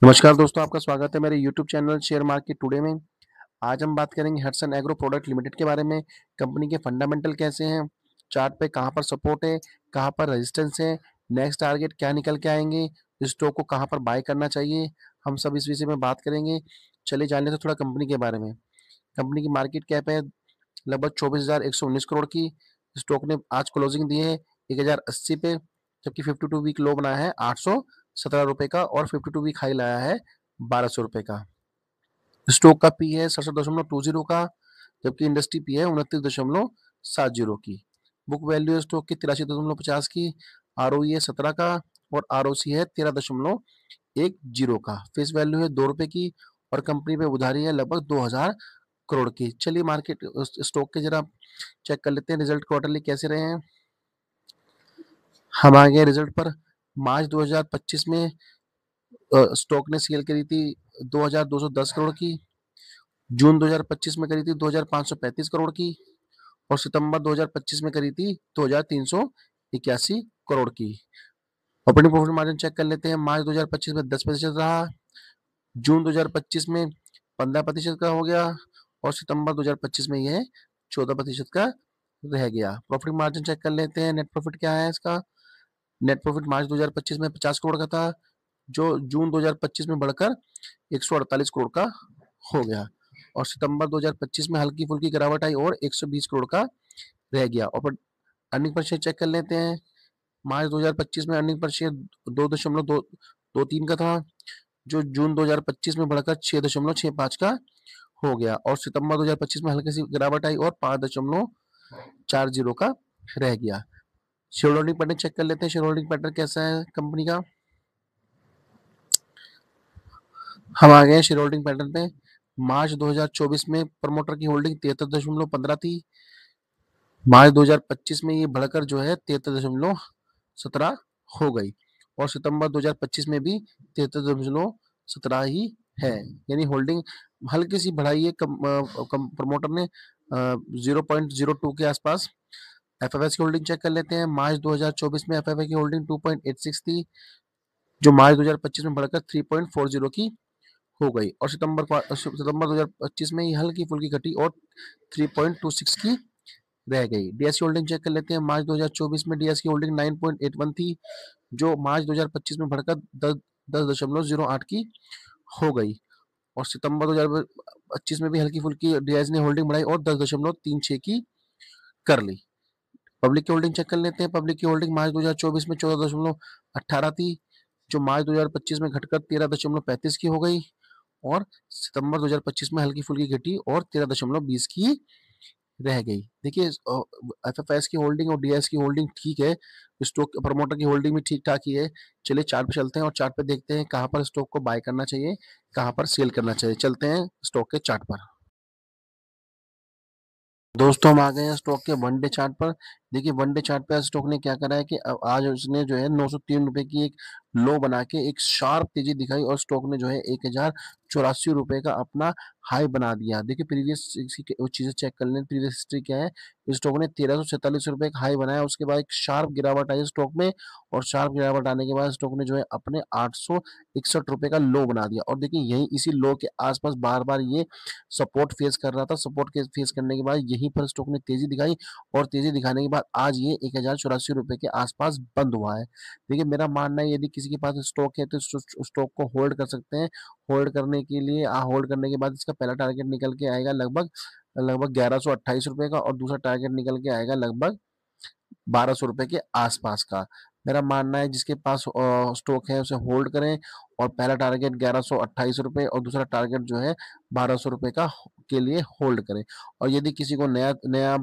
नमस्कार दोस्तों, आपका स्वागत है मेरे YouTube channel share market today में। आज हम बात करेंगे हटसन एग्रो प्रोडक्ट लिमिटेड के बारे में। कंपनी के फंडामेंटल कैसे हैं, चार्ट पे कहाँ पर सपोर्ट है, कहाँ पर रेजिस्टेंस है, नेक्स्ट टारगेट क्या निकल के आएंगे, स्टॉक को कहाँ पर बाय करना चाहिए, हम सब इस विषय में बात करेंगे। चलिए जान लेते हैं थोड़ा कंपनी के बारे में। कंपनी की मार्केट कैप है लगभग 24,119 करोड़ की। स्टॉक ने आज क्लोजिंग दी है 1080 पे, जबकि 52 वीक लो बनाया है 817 रुपए का और 52 वीक हाई लाया है 1200 रुपए का। स्टॉक का पी है 67.20 का, जबकि इंडस्ट्री पी है 29.70 की। बुक वैल्यू है स्टॉक की 83.50 की। आर है 17 का और आर है 13.10 का। फेस वैल्यू है 2 रुपए की और कंपनी पे उधारी है लगभग 2000 करोड़ की। चलिए मार्केट स्टॉक के जरा चेक कर लेते हैं रिजल्ट क्वार्टरली कैसे रहे हैं। हम आ गए रिजल्ट पर। मार्च 2025 में स्टॉक ने सेल करी थी 2210 करोड़ की। जून 2025 में करी थी 2535 करोड़ की और सितंबर 2025 में करी थी 2381 करोड़ की। ऑपरेटिंग प्रॉफिट मार्जिन चेक कर लेते हैं। मार्च 2025 में 10% रहा, जून 2025 में 15% का हो गया और सितंबर 2025 में यह 14% का रह गया। प्रॉफिट मार्जिन चेक कर लेते हैं। नेट प्रॉफिट क्या है इसका। नेट प्रॉफिट मार्च 2025 में 50 करोड़ का था, जो जून 2025 में बढ़कर 148 करोड़ का हो गया और सितंबर 2025 में हल्की फुल्की गिरावट आई और 120 करोड़ का रह गया। और अर्निंग पर शेयर चेक कर लेते हैं। मार्च 2025 में अर्निंग पर शेयर 2.23 का था, जो जून 2025 में बढ़कर 6.65 का हो गया और सितंबर 2025 में हल्की सी गिरावट आई और 5.40 का रह गया। शेयर होल्डिंग पैटर्न चेक कर लेते हैं। शेयर होल्डिंग पैटर्न कैसा है कंपनी का। हम आ गए शेयर होल्डिंग पैटर्न पे। मार्च 2024 में प्रमोटर की होल्डिंग 73.15 थी। मार्च 2025 में ये बढ़कर जो है 73.17 हो गई और सितंबर 2025 में भी 73.17 ही है, यानी होल्डिंग हल्की सी बढ़ाई है प्रमोटर ने 0.02 के आसपास। एफएफएस की होल्डिंग चेक कर लेते हैं। मार्च 2024 में एफएफए की होल्डिंग 2.86 थी, जो मार्च 2025 में बढ़कर 3.40 की हो गई और सितंबर 2025 में ये हल्की फुल्की घटी और 3.26 की रह गई। डीएस की होल्डिंग चेक कर लेते हैं। मार्च 2024 में डीएस की होल्डिंग 9.81 थी, जो मार्च 2025 में बढ़कर 10.08 की हो गई और सितंबर 2025 में भी हल्की फुल्की डीएस ने होल्डिंग बढ़ाई और 10.36 की कर ली। पब्लिक की होल्डिंग चेक कर लेते हैं। पब्लिक की होल्डिंग मार्च 2024 में 14.18 थी, जो मार्च 2025 में घटकर 13.35 की हो गई और सितंबर 2025 में हल्की फुल्की घटी और 13.20 की रह गई। देखिए एफएफएस की होल्डिंग और डीएस की होल्डिंग ठीक है, स्टॉक प्रमोटर की होल्डिंग भी ठीक ठाक ही है। चलिए चार्ट पे चलते हैं और चार्ट पे देखते हैं कहाँ पर स्टॉक को बाय करना चाहिए, कहाँ पर सेल करना चाहिए। चलते हैं स्टॉक के चार्ट पर। दोस्तों हम आ गए हैं स्टॉक के वन डे चार्ट पर। देखिए वन डे चार्ट पे स्टॉक ने क्या करा है कि आज उसने जो है 903 रुपए की एक लो बना के एक शार्प तेजी दिखाई और स्टॉक ने जो है 1084 रुपए का अपना हाई बना दिया। देखिए प्रीवियस चीजें चेक कर लें, प्रीवियस हिस्ट्री क्या है। स्टॉक ने 1346 रुपए का हाई बनाया, उसके बाद एक शार्प गिरावट आई स्टॉक में और शार्प गिरावट आने के बाद स्टॉक ने जो है अपने 861 रुपए का लो बना दिया और देखिए यही इसी लो के आसपास बार बार ये सपोर्ट फेस कर रहा था। सपोर्ट के फेस करने के बाद यहीं पर स्टॉक ने तेजी दिखाई और तेजी दिखाने के बाद आज ये 1084 रुपए के आसपास बंद हुआ है। देखिए मेरा मानना है यदि किसी के पास स्टॉक है तो स्टॉक को होल्ड कर सकते हैं। होल्ड करने के लिए होल्ड करने के बाद इसका पहला टारगेट निकल के आएगा लगभग लगभग 1128 रुपए का और दूसरा टारगेट निकल के आएगा लगभग 1200 रुपए के आसपास का। मेरा मानना है जिसके पास स्टॉक है उसे होल्ड करें और पहला टारगेट 1128 रुपए और दूसरा टारगेट जो है 1200 रुपए का के लिए होल्ड करें। और यदि किसी को नया नया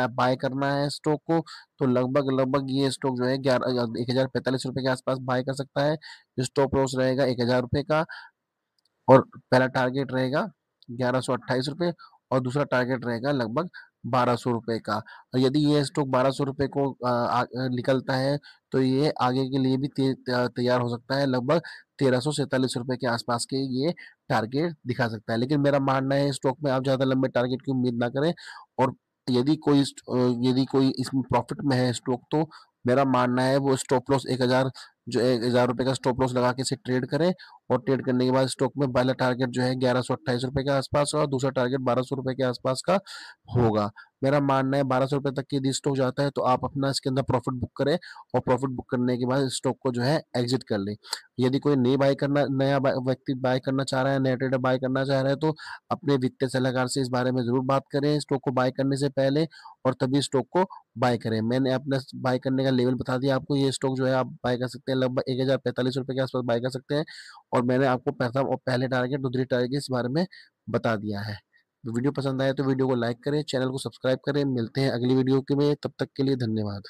बाय करना है स्टॉक को तो लगभग लगभग ये स्टॉक जो है 1045 रुपए के आसपास बाय कर सकता है। स्टॉप लॉस रहेगा 1000 रुपए का और पहला टारगेट रहेगा 1128 रुपए और दूसरा टारगेट रहेगा लगभग 1200 रुपए का। और यदि ये स्टॉक 1200 रुपए को निकलता है तो ये आगे के लिए भी तैयार हो सकता है। लगभग 1347 रुपए के आसपास के ये टारगेट दिखा सकता है। लेकिन मेरा मानना है स्टॉक में आप ज़्यादा लंबे टारगेट की उम्मीद ना करें और यदि कोई इसमें प्रॉफिट में है स्टॉक तो मेरा मानना है वो स्टॉप लॉस 1000 जो 1000 रुपए का स्टॉप लॉस लगा के इसे ट्रेड करें और ट्रेड करने के बाद स्टॉक में पहला टारगेट जो है 1128 रुपए के आसपास का और दूसरा टारगेट 1200 रुपए के आसपास का होगा। मेरा मानना है 1200 रुपए तक की यदि स्टॉक जाता है तो आप अपना इसके अंदर प्रॉफिट बुक करें और प्रॉफिट बुक करने के बाद स्टॉक को जो है एग्जिट कर लें। यदि कोई नया व्यक्ति बाय करना चाह रहा है, नया ट्रेडर बाय करना चाह रहा है, तो अपने वित्तीय सलाहकार से इस बारे में जरूर बात करें स्टॉक को बाय करने से पहले, और तभी स्टॉक को बाय करें। मैंने अपना बाय करने का लेवल बता दिया आपको। ये स्टॉक जो है आप बाय कर सकते हैं लगभग 1045 रुपए के आसपास बाय कर सकते हैं। और मैंने आपको प्रथम और पहले टारगेट, दूसरी टारगेट इस बारे में बता दिया है। वीडियो पसंद आए तो वीडियो को लाइक करें, चैनल को सब्सक्राइब करें। मिलते हैं अगली वीडियो के में, तब तक के लिए धन्यवाद।